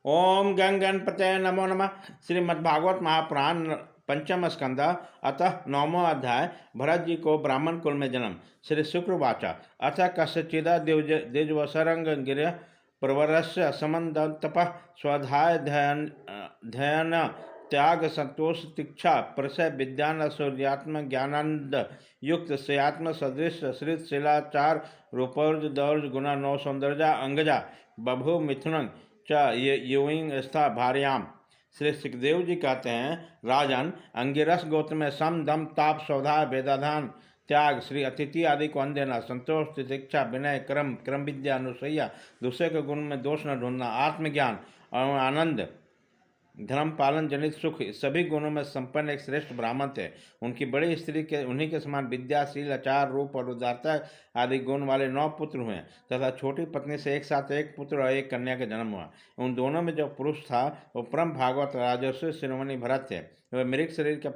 ओम गंग गणपतये नमो नमः। श्रीमद्भागवत महापुराण पंचम स्कंद अतः नवमो अध्याय। भरत जी को ब्राह्मण कुल में जन्म। श्री शुक्रवाचा अथ कस्यचिदा द्विजवसरंग गिर प्रवरस्य समन्दतप स्वधाय ध्ययन त्याग संतोष तीक्षा प्रसय विद्यान सूर्यात्म ज्ञानानंद युक्त श्रेयात्म सदृश श्रित शिलाचार रूपौर्ज दौर्ज गुणा नौ सौंदर्या अंगजा बभु मिथुन च युविंग स्था भार्याम। श्री सुखदेव जी कहते हैं, राजन, अंगिरस गोत्र में सम दम ताप स्वधाय वेदाधान त्याग श्री अतिथि आदि को अन्न देना, संतोष तितिक्षा विनय क्रम क्रम विद्या अनुसैया दूसरे के गुण में दोष न ढूंढना, आत्मज्ञान और आनंद धर्म पालन जनित सुख सभी गुणों में संपन्न एक श्रेष्ठ ब्राह्मण थे। उनकी बड़ी स्त्री के उन्हीं के समान विद्याशील आचार रूप और उदारता आदि गुण वाले 9 पुत्र हुए तथा छोटी पत्नी से एक साथ एक पुत्र और एक कन्या का जन्म हुआ। उन दोनों में जो पुरुष था वो परम भागवत राजस्व शिरोमणि भरत थे। वे मृग शरीर का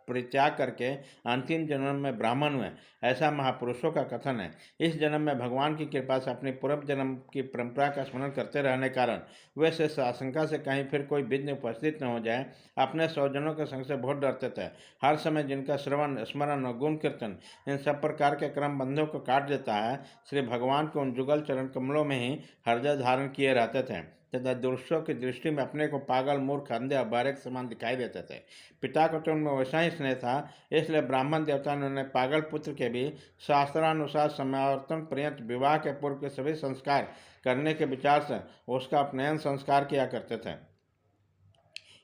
परित्याग करके अंतिम जन्म में ब्राह्मण हुए, ऐसा महापुरुषों का कथन है। इस जन्म में भगवान की कृपा से अपने पूर्व जन्म की परंपरा का स्मरण करते रहने कारण वे से आशंका से कहीं फिर कोई विघ्न उपस्थित न हो जाए अपने स्वजनों के संग से बहुत डरते थे। हर समय जिनका श्रवण स्मरण और गुण कीर्तन इन सब प्रकार के क्रम बंधों को काट देता है, श्री भगवान को उन जुगल चरण कमलों में ही हृदय धारण किए रहते थे तथा दुष्टों की दृष्टि में अपने को पागल मूर्ख अंधे और बारे के समान दिखाई देते थे। पिता को तो उनमें वैसा ही स्नेह था, इसलिए ब्राह्मण देवता ने उन्हें पागल पुत्र के भी शास्त्रानुसार समावर्तन पर्यंत विवाह के पूर्व के सभी संस्कार करने के विचार से उसका अपनयन संस्कार किया करते थे।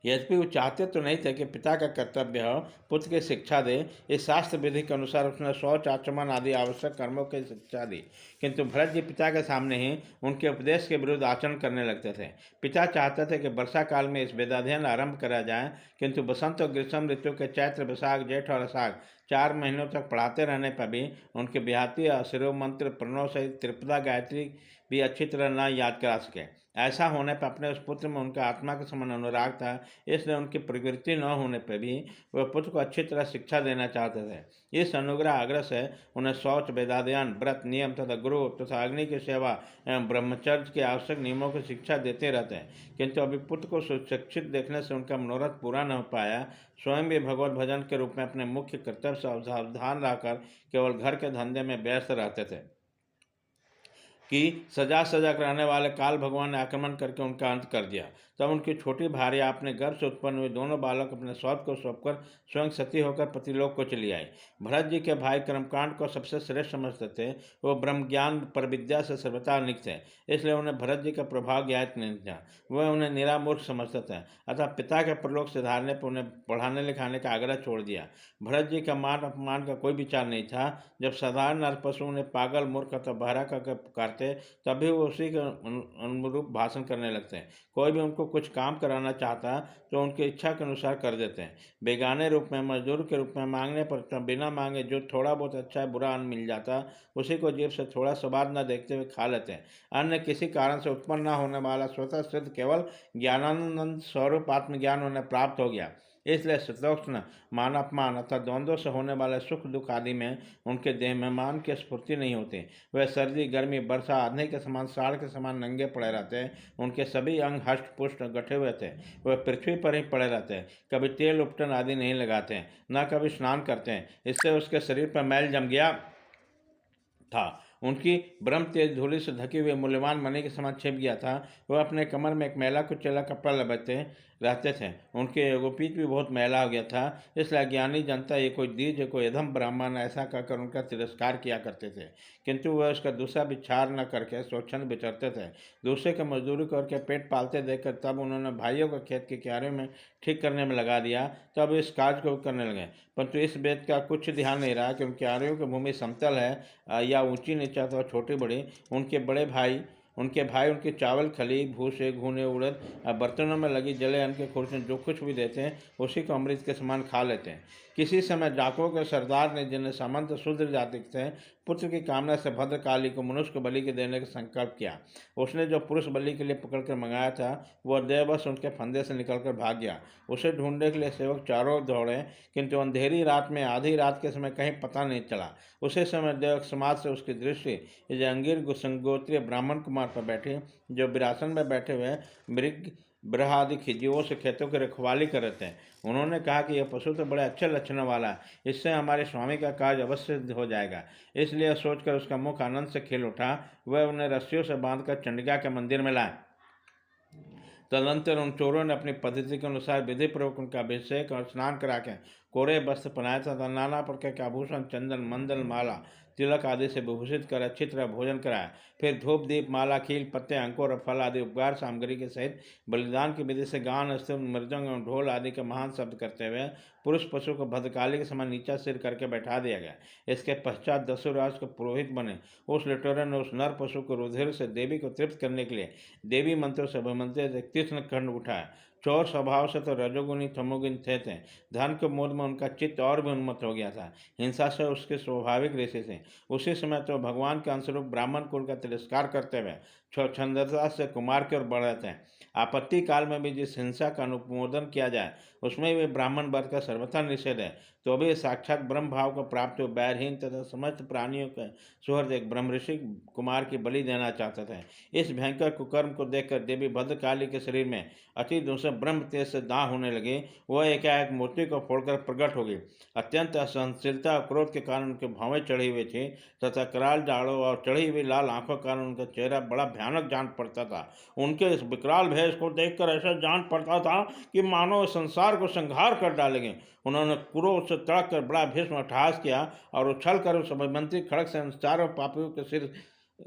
यद्यपि वो चाहते तो नहीं थे कि पिता का कर्तव्य हो पुत्र की शिक्षा दे। इस शास्त्र विधि के अनुसार उसने शौच आचमन आदि आवश्यक कर्मों की शिक्षा दी, किंतु भरत जी पिता के सामने ही उनके उपदेश के विरुद्ध आचरण करने लगते थे। पिता चाहते थे कि वर्षा काल में इस वेदाध्ययन आरंभ करा जाए, किंतु बसंत और ग्रीष्म ऋतु के चैत्र वैशाख जेठ और अषाढ़ 4 महीनों तक पढ़ाते रहने पर भी उनके देहाती शिरो मंत्र प्रणव सहित त्रिपदा गायत्री भी अच्छी तरह न याद करा सके। ऐसा होने पर अपने उस पुत्र में उनका आत्मा के समान अनुराग था, इसलिए उनकी प्रवृत्ति न होने पर भी वह पुत्र को अच्छी तरह शिक्षा देना चाहते थे। इस अनुग्रह आग्रह से उन्हें शौच वेदाध्ययन व्रत नियम तथा गुरु तथा अग्नि की सेवा एवं ब्रह्मचर्य के आवश्यक नियमों की शिक्षा देते रहते हैं, किंतु अभी पुत्र को सुशिक्षित देखने से उनका मनोरथ पूरा न हो पाया। स्वयं भी भगवत भजन के रूप में अपने मुख्य कर्तव्य से सावधान रहकर केवल घर के धंधे में व्यस्त रहते थे कि सजा सजा रहने वाले काल भगवान ने आक्रमण करके उनका अंत कर दिया। तब उनकी छोटी भार्या अपने गर्भ से उत्पन्न हुए दोनों बालक अपने सौत को सौंपकर स्वयं सती होकर पतिलोक को चली आई। भरत जी के भाई कर्मकांड को सबसे श्रेष्ठ समझते थे। वो ब्रह्म ज्ञान पर विद्या से सर्वथा निक थे, इसलिए उन्हें भरत जी का प्रभाव ज्ञात नहीं था। वह उन्हें निरामूर्ख समझते थे, अतः पिता के प्रलोक से धारने पर उन्हें पढ़ाने लिखाने का आग्रह छोड़ दिया। भरत जी का मान अपमान का कोई विचार नहीं था। जब साधारण नर पशु उन्हें पागल मूर्ख अथवा बहरा करके पुकारते तभी वो उसी के अनुरूप भाषण करने लगते हैं। कोई भी उनको कुछ काम कराना चाहता तो उनकी इच्छा के अनुसार कर देते हैं। बेगाने रूप में मजदूर के रूप में मांगने पर बिना मांगे जो थोड़ा बहुत अच्छा बुरा अन्न मिल जाता उसी को जेब से थोड़ा स्वाद न देखते हुए खा लेते हैं। अन्य किसी कारण से उत्पन्न न होने वाला स्वतः सिद्ध केवल ज्ञानानंद स्वरूप आत्मज्ञान उन्हें प्राप्त हो गया, इसलिए शीतोष्ण मान अपमान अथवा द्वंद्व से होने वाले सुख दुख आदि में उनके देह में मान की स्फूर्ति नहीं होती। वह सर्दी गर्मी वर्षा आधे के समान साड़ के समान नंगे पड़े रहते। उनके सभी अंग हष्ट पुष्ट गठे हुए थे। वह पृथ्वी पर ही पड़े रहते, कभी तेल उपटन आदि नहीं लगाते, न कभी स्नान करते हैं। इससे उसके शरीर पर मैल जम गया था। उनकी ब्रह्म तेज धूलि से ढके हुए मूल्यवान मणि के समान छिप गया था। वह अपने कमर में एक मैला कुचैला कपड़ा लपेटे रहते थे। उनके गोपीठ भी बहुत मैला हो गया था, इसलिए ज्ञानी जनता ये कोई द्विज है कोई अधम ब्राह्मण ऐसा कहकर उनका तिरस्कार किया करते थे, किंतु वह उसका दूसरा विचार न करके स्वच्छंद विचरते थे। दूसरे के मजदूरी करके पेट पालते देखकर तब उन्होंने भाइयों को खेत के क्यारियों में ठीक करने में लगा दिया। तब इस कार्य को करने लगे, परंतु इस वेद का कुछ ध्यान नहीं रहा कि उन क्यारियों की भूमि समतल है या ऊंची नीचा अथवा छोटी बड़ी। उनके भाई उनके चावल खली भूसे घूने उड़द बर्तनों में लगी जले अन्न के खुर्च जो कुछ भी देते हैं उसी को अमृत के समान खा लेते हैं। किसी समय डाकुओं के सरदार ने जिन्हें सामंत शूद्र जाति थे पुत्र की कामना से भद्रकाली को मनुष्य को बलि के देने का संकल्प किया। उसने जो पुरुष बलि के लिए पकड़कर मंगाया था वह देवश उनके फंदे से निकलकर भाग गया। उसे ढूंढने के लिए सेवक चारों ओर दौड़े, किंतु अंधेरी रात में आधी रात के समय कहीं पता नहीं चला। उसी समय देवक समाज से उसकी दृष्टि अंगीर संगोत्रीय ब्राह्मण कुमार पर बैठी, जो विरासन में बैठे हुए मृग ब्रह आदि खिजीवों से खेतों की रखवाली कर रहे थे। उन्होंने कहा कि यह पशु तो बड़े अच्छे लक्षणों वाला है, इससे हमारे स्वामी का कार्य अवश्य हो जाएगा। इसलिए सोचकर उसका मुख आनंद से खिल उठा। वह उन्हें रस्सियों से बांधकर चंडिका के मंदिर में लाए। तदंतर उन चोरों ने अपनी पद्धति के अनुसार विधि पूर्वक उनका अभिषेक और स्नान करा के कोरे वस्त्र पहनाया तथा नाना प्रकार के आभूषण, चंदन, मंदल, माला, तिलक आदि से विभूषित कर अच्छी तरह भोजन कराया। फिर धूप, दीप, माला, खील, पत्ते, अंकुर और फल आदि उपहार सामग्री के सहित बलिदान की विधि से गान, स्तुति, मृदंग और ढोल आदि के महान शब्द करते हुए पुरुष पशु को भद्रकाली के समान नीचा सिर करके बैठा दिया गया। इसके पश्चात दस्युराज को पुरोहित बने उस लुटेरे ने उस नर पशु को रुधिर से देवी को तृप्त करने के लिए देवी मंत्रों से अभिमंत्रित एक तीक्ष्ण खंड उठाया। चौर स्वभाव से तो रजोगुणी तमोगुणी थे। धन के मोद में उनका चित्त और भी उन्मत्त हो गया था। हिंसा से उसके स्वाभाविक ऋषि थे। उसी समय तो भगवान के अनुरूप ब्राह्मण कुल का तिरस्कार करते हुए छंदता से कुमार की ओर बढ़ रहे थे। आपत्ति काल में भी जिस हिंसा का अनुमोदन किया जाए उसमें भी ब्राह्मण वर्ग का सर्वथा निषेध है। तो भी साक्षात ब्रह्म भाव को प्राप्त हो बैरहीन तथा समस्त प्राणियों के सुहृद एक ब्रह्म ऋषि कुमार की बलि देना चाहते थे। इस भयंकर कुकर्म को देखकर देवी भद्रकाली के शरीर में अति दूसरे ब्रह्म तेज से दाह होने लगे। वह एकाएक मूर्ति को फोड़कर प्रकट हो गई। अत्यंत असहनशीलता और क्रोध के कारण उनके भावें चढ़ी हुई थी तथा कराल जाड़ों और चढ़ी हुई लाल आंखों के कारण उनका चेहरा बड़ा भयानक जान पड़ता था। उनके इस विकराल भेष को देखकर ऐसा जान पड़ता था कि मानो संसार को संहार कर डालेंगे। उन्होंने क्रोध से तड़क कर बड़ा भीष्म अट्टहास किया और उछल कर उस अभिमंत्री खड़ग से चारों पापियों के सिर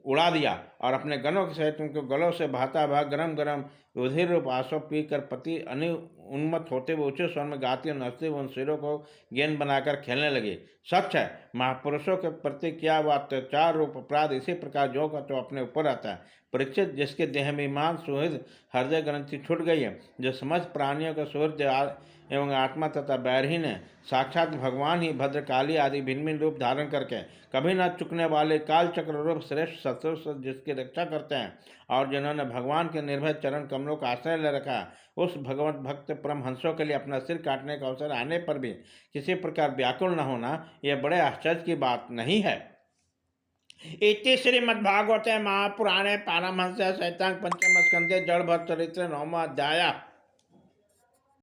उड़ा दिया और अपने गनों के सहित उनके गलों से बहता भाग गरम गरम रुधिर रूप आंसू पीकर पति उन्मत्त होते हुए ऊंचे स्वर में गाती और नचते हुए उन सिरों को गेंद बनाकर खेलने लगे। सच है, महापुरुषों के प्रति किया हुआ अत्याचार रूप अपराध इसी प्रकार जो का तो अपने ऊपर आता है। परीक्षित, जिसके देह में ईमान सुहृद हृदय ग्रंथि छूट गई है, जो समस्त प्राणियों का सुहृद एवं आत्मा तथा बैरहीन है, साक्षात भगवान ही भद्रकाली आदि भिन्न भिन्न रूप धारण करके कभी न चुकने वाले काल चक्र रूप श्रेष्ठ शत्रु से जिसकी रक्षा करते हैं और जिन्होंने भगवान के निर्भय चरण कमलों का आश्रय ले रखा, उस भगवत भक्त परमहंसों के लिए अपना सिर काटने का अवसर आने पर भी किसी प्रकार व्याकुल न होना, यह बड़े आश्चर्य की बात नहीं है। इति श्रीमद्भागवते महापुराणे पारमहंस्यां संहितां पंचम स्कंधे जड़भट्ट चरित्रे 9वां अध्यायः।